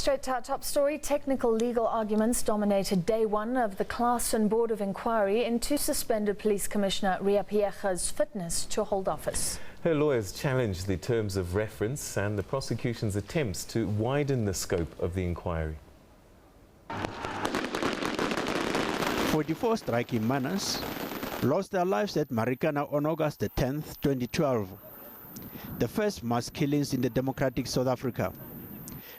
Straight to our top story, technical legal arguments dominated day one of the Claassen Board of Inquiry into suspended Police Commissioner Riah Phiyega's fitness to hold office. Her lawyers challenged the terms of reference and the prosecution's attempts to widen the scope of the inquiry. 44 striking miners lost their lives at Marikana on August 10, 2012. The first mass killings in the democratic South Africa.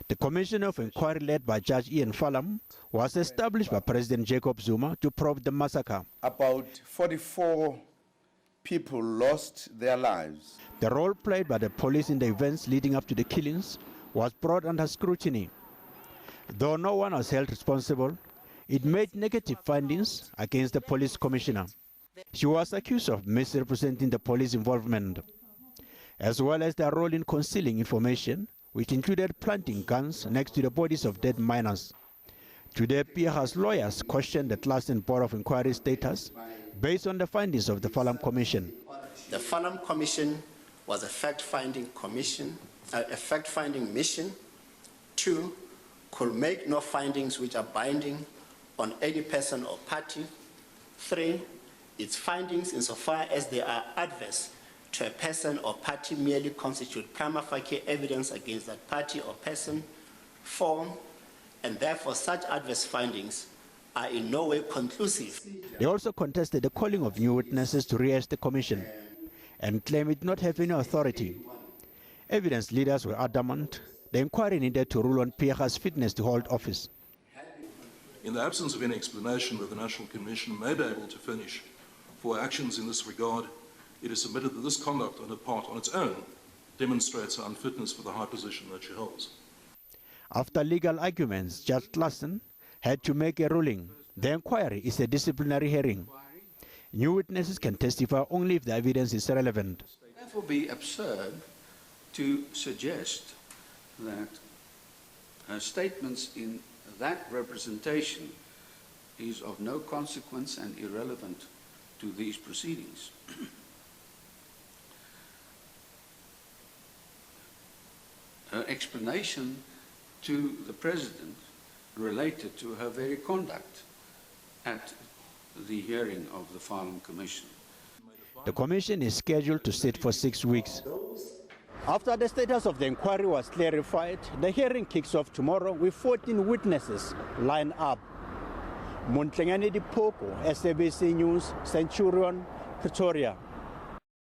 The Commission of Inquiry, led by Judge Ian Falam, was established by President Jacob Zuma to probe the massacre. About 44 people lost their lives. The role played by the police in the events leading up to the killings was brought under scrutiny. Though no one was held responsible, it made negative findings against the Police Commissioner. She was accused of misrepresenting the police involvement, as well as their role in concealing information, which included planting guns next to the bodies of dead miners. Today, Phiyega's lawyers questioned the Claassen Board of Inquiry status based on the findings of the Falam Commission. The Falam Commission was a fact-finding mission. 2, could make no findings which are binding on any person or party. 3, its findings, insofar as they are adverse to a person or party, merely constitute prima facie evidence against that party or person. 4, and therefore such adverse findings are in no way conclusive. They also contested the calling of new witnesses to rehash the commission and claimed it not have any authority. Evidence leaders were adamant the inquiry needed to rule on Phiyega's fitness to hold office. In the absence of any explanation that the National Commission may be able to furnish for actions in this regard, it is submitted that this conduct on her part on its own demonstrates her unfitness for the high position that she holds. After legal arguments, Judge Claassen had to make a ruling. The inquiry is a disciplinary hearing. New witnesses can testify only if the evidence is relevant. It would therefore be absurd to suggest that her statements in that representation is of no consequence and irrelevant to these proceedings. Her explanation to the President related to her very conduct at the hearing of the Falam Commission. The commission is scheduled to sit for 6 weeks. After the status of the inquiry was clarified, the hearing kicks off tomorrow with 14 witnesses lined up. Montlengane Dipoko, SABC News, Centurion, Pretoria.